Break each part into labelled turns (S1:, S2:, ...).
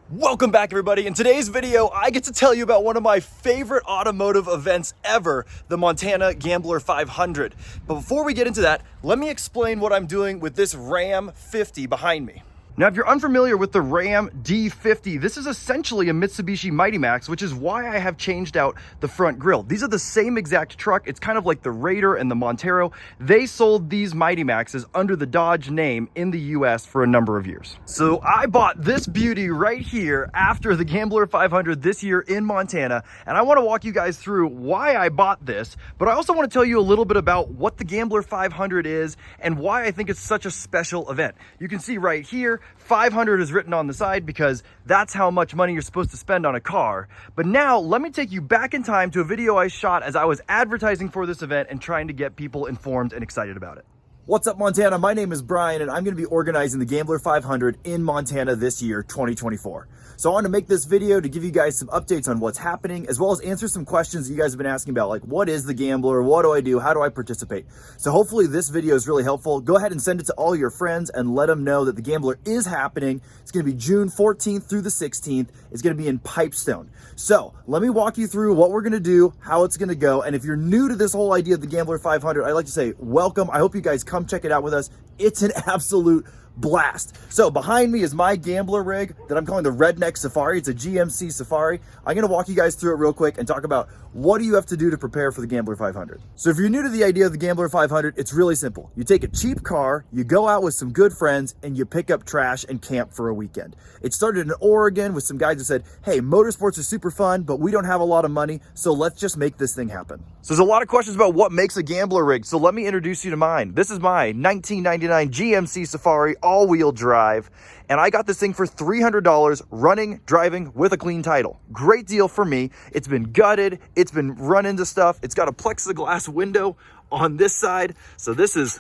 S1: Welcome back, everybody. In today's video, I get to tell you about one of my favorite automotive events ever, the Montana Gambler 500. But before we get into that, let me explain what I'm doing with this Ram 50 behind me. Now, if you're unfamiliar with the Ram D50, this is essentially a Mitsubishi Mighty Max, which is why I have changed out the front grille. These are the same exact truck. It's kind of like the Raider and the Montero. They sold these Mighty Maxes under the Dodge name in the US for a number of years. So I bought this beauty right here after the Gambler 500 this year in Montana, and I want to walk you guys through why I bought this, but I also want to tell you a little bit about what the Gambler 500 is and why I think it's such a special event. You can see right here, 500 is written on the side because that's how much money you're supposed to spend on a car. But now let me take you back in time to a video I shot as I was advertising for this event and trying to get people informed and excited about it. What's up, Montana? My name is Brian, and I'm going to be organizing the Gambler 500 in Montana this year, 2024. So I want to make this video to give you guys some updates on what's happening, as well as answer some questions that you guys have been asking about, like what is the Gambler, what do I do, how do I participate? So hopefully this video is really helpful. Go ahead and send it to all your friends and let them know that the Gambler is happening. It's going to be June 14th through the 16th. It's going to be in Pipestone. So let me walk you through what we're going to do, how it's going to go. And if you're new to this whole idea of the Gambler 500, I'd like to say welcome. I hope you guys come check it out with us. It's an absolute blast. So behind me is my Gambler rig that I'm calling the Redneck Safari. It's a GMC Safari. I'm going to walk you guys through it real quick and talk about what do you have to do to prepare for the Gambler 500. So if you're new to the idea of the Gambler 500, it's really simple. You take a cheap car, you go out with some good friends, and you pick up trash and camp for a weekend. It started in Oregon with some guys who said, hey, motorsports are super fun, but we don't have a lot of money, so let's just make this thing happen. So there's a lot of questions about what makes a Gambler rig, so let me introduce you to mine. This is my 1999 GMC Safari all-wheel drive, and I got this thing for $300 running, driving with a clean title. Great deal for me. It's been gutted, it's been run into stuff. It's got a plexiglass window on this side, so that's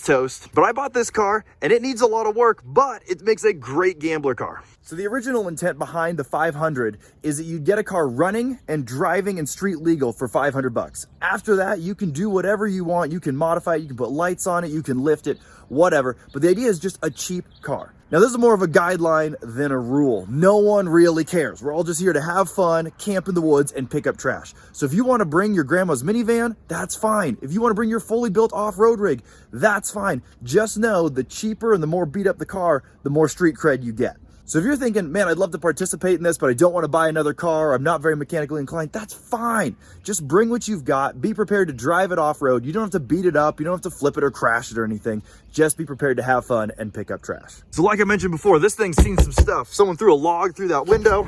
S1: toast. But I bought this car and it needs a lot of work, but it makes a great Gambler car. So the original intent behind the 500 is that you get a car running and driving and street legal for 500 bucks. After that, you can do whatever you want. You can modify it, you can put lights on it, you can lift it, whatever. But the idea is just a cheap car. Now, this is more of a guideline than a rule. No one really cares. We're all just here to have fun, camp in the woods, and pick up trash. So if you want to bring your grandma's minivan, that's fine. If you want to bring your fully built off-road rig, that's fine. Just know the cheaper and the more beat up the car, the more street cred you get. So if you're thinking, man, I'd love to participate in this, but I don't want to buy another car, I'm not very mechanically inclined, that's fine. Just bring what you've got, be prepared to drive it off-road. You don't have to beat it up, you don't have to flip it or crash it or anything. Just be prepared to have fun and pick up trash. So like I mentioned before, this thing's seen some stuff. Someone threw a log through that window,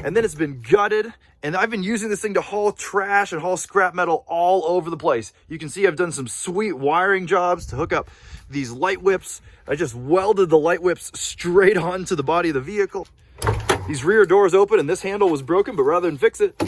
S1: and then it's been gutted. And I've been using this thing to haul trash and haul scrap metal all over the place. You can see I've done some sweet wiring jobs to hook up these light whips. I just welded the light whips straight onto the body of the vehicle. These rear doors open and this handle was broken, but rather than fix it,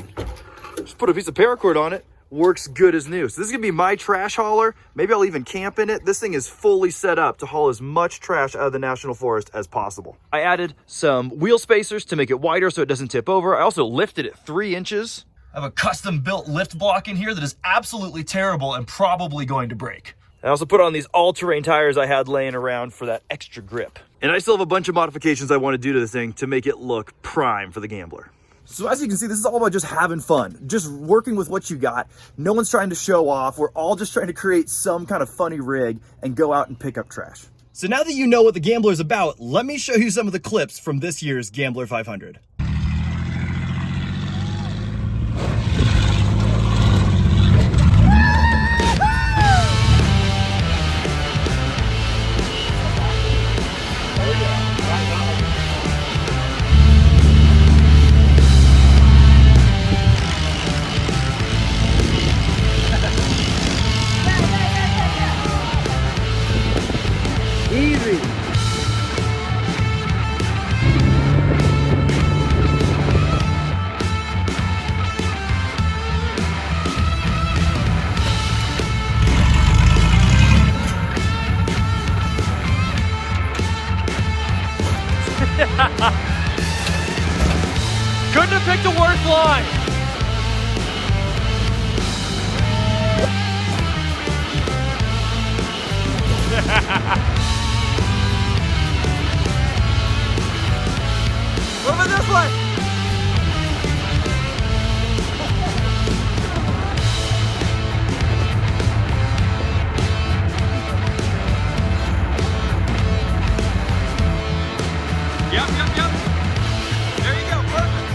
S1: just put a piece of paracord on it. Works good as new. So this is gonna be my trash hauler. Maybe I'll even camp in it. This thing is fully set up to haul as much trash out of the National Forest as possible. I added some wheel spacers to make it wider so it doesn't tip over. I also lifted it 3 inches. I have a custom built lift block in here that is absolutely terrible and probably going to break. I also put on these all-terrain tires I had laying around for that extra grip. And I still have a bunch of modifications I want to do to this thing to make it look prime for the Gambler. So as you can see, this is all about just having fun, just working with what you got. No one's trying to show off. We're all just trying to create some kind of funny rig and go out and pick up trash. So now that you know what the Gambler is about, let me show you some of the clips from this year's Gambler 500. Easy. Couldn't have picked a worse line. Yep. There you go, perfect.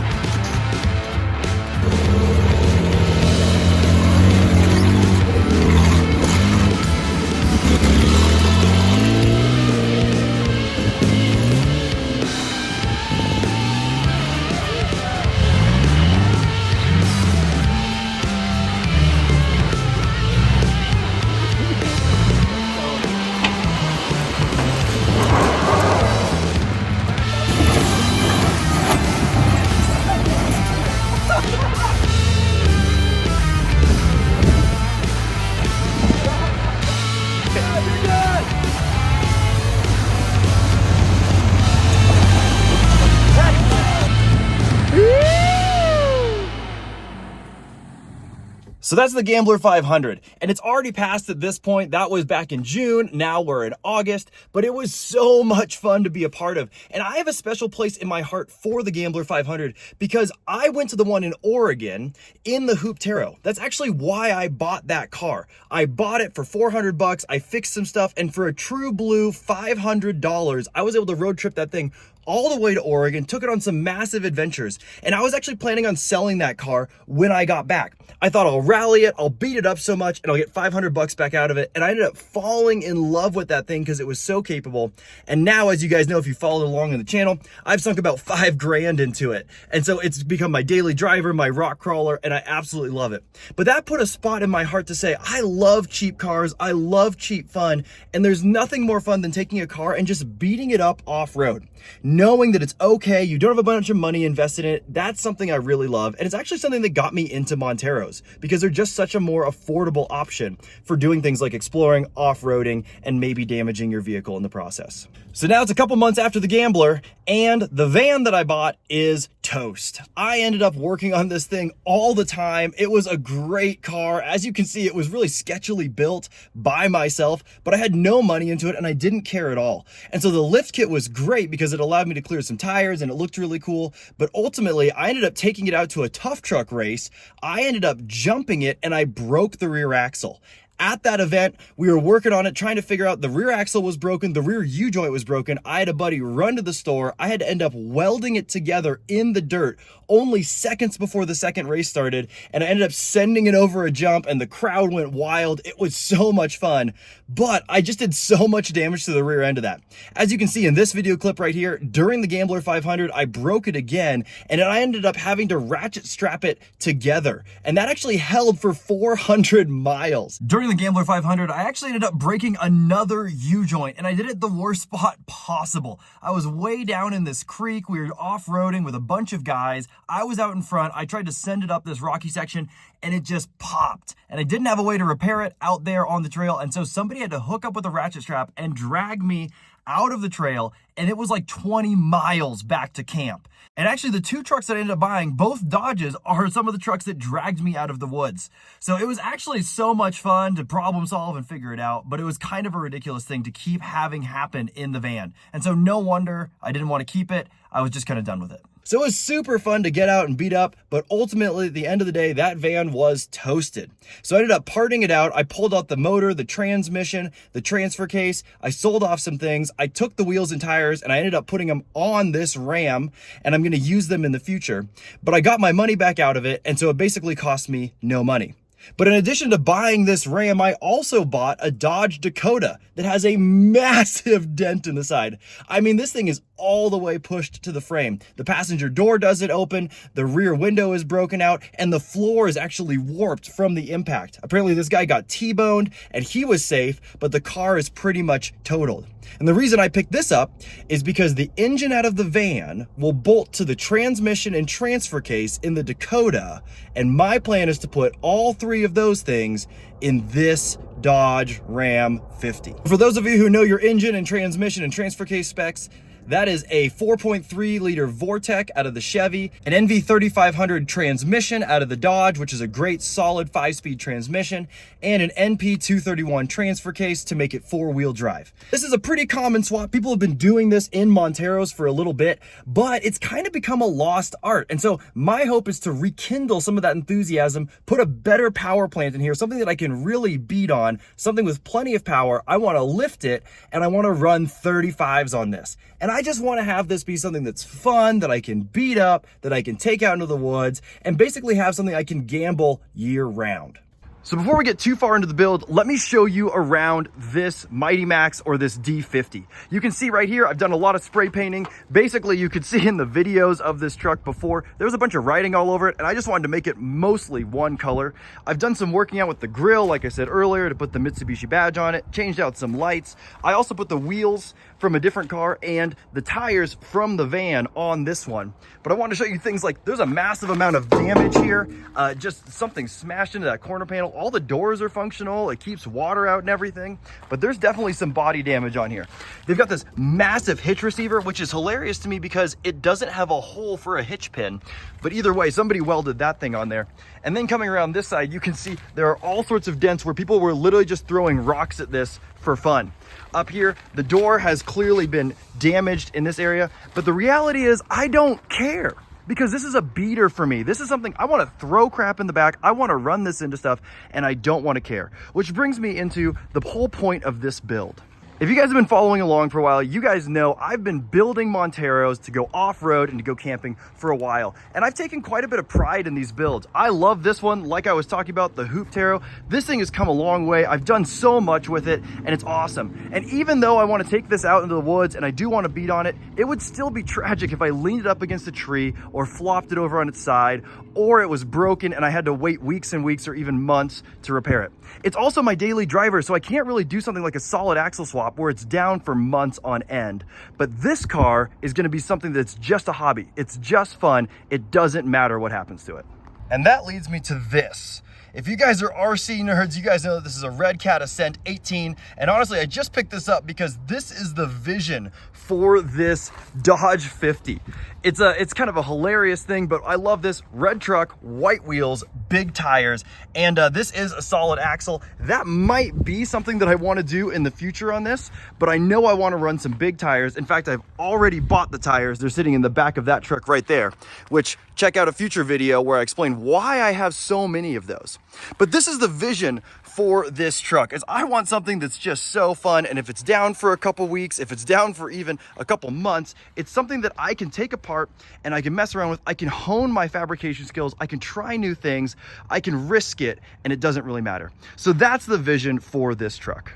S1: So that's the Gambler 500, and it's already passed at this point. That was back in June, now we're in August, but it was so much fun to be a part of. And I have a special place in my heart for the Gambler 500 because I went to the one in Oregon in the Hoop Taro. That's actually why I bought that car. I bought it for 400 bucks, I fixed some stuff, and for a true blue $500, I was able to road trip that thing all the way to Oregon, took it on some massive adventures. And I was actually planning on selling that car when I got back. I thought I'll rally it, I'll beat it up so much, and I'll get 500 bucks back out of it. And I ended up falling in love with that thing because it was so capable. And now, as you guys know, if you followed along in the channel, I've sunk about $5,000 into it. And so it's become my daily driver, my rock crawler, and I absolutely love it. But that put a spot in my heart to say, I love cheap cars, I love cheap fun, and there's nothing more fun than taking a car and just beating it up off-road. Knowing that it's okay, you don't have a bunch of money invested in it, that's something I really love. And it's actually something that got me into Monteros because they're just such a more affordable option for doing things like exploring, off-roading, and maybe damaging your vehicle in the process. So now it's a couple months after the Gambler, and the van that I bought is toast. I ended up working on this thing all the time. It was a great car. As you can see, it was really sketchily built by myself, but I had no money into it and I didn't care at all. And so the lift kit was great because it allowed me to clear some tires and it looked really cool. But ultimately, I ended up taking it out to a tough truck race. I ended up jumping it and I broke the rear axle. At that event, we were working on it, trying to figure out the rear axle was broken, the rear U-joint was broken. I had a buddy run to the store. I had to end up welding it together in the dirt only seconds before the second race started, and I ended up sending it over a jump and the crowd went wild. It was so much fun, but I just did so much damage to the rear end of that. As you can see in this video clip right here, during the Gambler 500, I broke it again, and I ended up having to ratchet strap it together, and that actually held for 400 miles. During the Gambler 500, I actually ended up breaking another U-joint, and I did it the worst spot possible. I was way down in this creek. We were off-roading with a bunch of guys. I was out in front. I tried to send it up this rocky section, and it just popped. And I didn't have a way to repair it out there on the trail, and so somebody had to hook up with a ratchet strap and drag me out of the trail, and it was like 20 miles back to camp. And actually, the two trucks that I ended up buying, both Dodges, are some of the trucks that dragged me out of the woods. So it was actually so much fun to problem solve and figure it out, but it was kind of a ridiculous thing to keep having happen in the van. And so no wonder I didn't want to keep it. I was just kind of done with it. So it was super fun to get out and beat up, but ultimately at the end of the day, that van was toasted. So I ended up parting it out. I pulled out the motor, the transmission, the transfer case. I sold off some things. I took the wheels and tires and I ended up putting them on this Ram, and I'm going to use them in the future. But I got my money back out of it, and so it basically cost me no money. But in addition to buying this Ram, I also bought a Dodge Dakota that has a massive dent in the side. I mean, this thing is all the way pushed to the frame. The passenger door doesn't open, the rear window is broken out, and the floor is actually warped from the impact. Apparently this guy got T-boned and he was safe, but the car is pretty much totaled. And the reason I picked this up is because the engine out of the van will bolt to the transmission and transfer case in the Dakota, and my plan is to put all three of those things in this Dodge Ram 50. For those of you who know your engine and transmission and transfer case specs, that is a 4.3 liter Vortec out of the Chevy, an NV3500 transmission out of the Dodge, which is a great solid 5-speed transmission, and an NP231 transfer case to make it 4-wheel drive. This is a pretty common swap. People have been doing this in Monteros for a little bit, but it's kind of become a lost art. And so my hope is to rekindle some of that enthusiasm, put a better power plant in here, something that I can really beat on, something with plenty of power. I want to lift it and I want to run 35s on this. And I just want to have this be something that's fun, that I can beat up, that I can take out into the woods, and basically have something I can gamble year round. So before we get too far into the build, let me show you around this Mighty Max or this D50. You can see right here, I've done a lot of spray painting. Basically, you could see in the videos of this truck before, there was a bunch of writing all over it, and I just wanted to make it mostly one color. I've done some working out with the grill, like I said earlier, to put the Mitsubishi badge on it, changed out some lights. I also put the wheels from a different car and the tires from the van on this one. But I want to show you things like there's a massive amount of damage here, just something smashed into that corner panel. All the doors are functional, it keeps water out and everything, but there's definitely some body damage on here. They've got this massive hitch receiver, which is hilarious to me because it doesn't have a hole for a hitch pin, but either way, somebody welded that thing on there. And then coming around this side, you can see there are all sorts of dents where people were literally just throwing rocks at this for fun. Up here, the door has clearly been damaged in this area, but the reality is I don't care, because this is a beater for me. This is something I want to throw crap in the back. I want to run this into stuff, and I don't want to care. Which brings me into the whole point of this build. If you guys have been following along for a while, you guys know I've been building Monteros to go off-road and to go camping for a while. And I've taken quite a bit of pride in these builds. I love this one, like I was talking about, the Hoop Taro. This thing has come a long way. I've done so much with it, and it's awesome. And even though I want to take this out into the woods and I do want to beat on it, it would still be tragic if I leaned it up against a tree or flopped it over on its side, or it was broken and I had to wait weeks and weeks or even months to repair it. It's also my daily driver, so I can't really do something like a solid axle swap where it's down for months on end. But this car is going to be something that's just a hobby. It's just fun. It doesn't matter what happens to it. And that leads me to this. If you guys are RC nerds, you guys know that this is a Red Cat Ascent 18. And honestly, I just picked this up because this is the vision for this Dodge 50. It's kind of a hilarious thing, but I love this. Red truck, white wheels, big tires, and this is a solid axle. That might be something that I want to do in the future on this, but I know I want to run some big tires. In fact, I've already bought the tires. They're sitting in the back of that truck right there, which check out a future video where I explain why I have so many of those. But this is the vision for this truck, is I want something that's just so fun, and if it's down for a couple weeks, if it's down for even a couple months, it's something that I can take apart and I can mess around with. I can hone my fabrication skills, I can try new things, I can risk it, and it doesn't really matter. So that's the vision for this truck.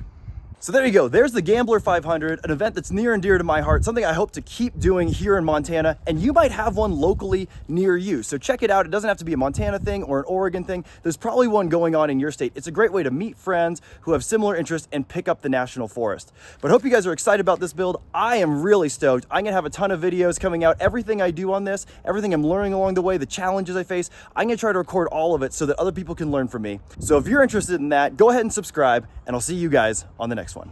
S1: So there you go, there's the Gambler 500, an event that's near and dear to my heart, something I hope to keep doing here in Montana, and you might have one locally near you. So check it out. It doesn't have to be a Montana thing or an Oregon thing. There's probably one going on in your state. It's a great way to meet friends who have similar interests and pick up the national forest. But I hope you guys are excited about this build. I am really stoked. I'm gonna have a ton of videos coming out, everything I do on this, everything I'm learning along the way, the challenges I face. I'm gonna try to record all of it so that other people can learn from me. So if you're interested in that, go ahead and subscribe, and I'll see you guys on the next one.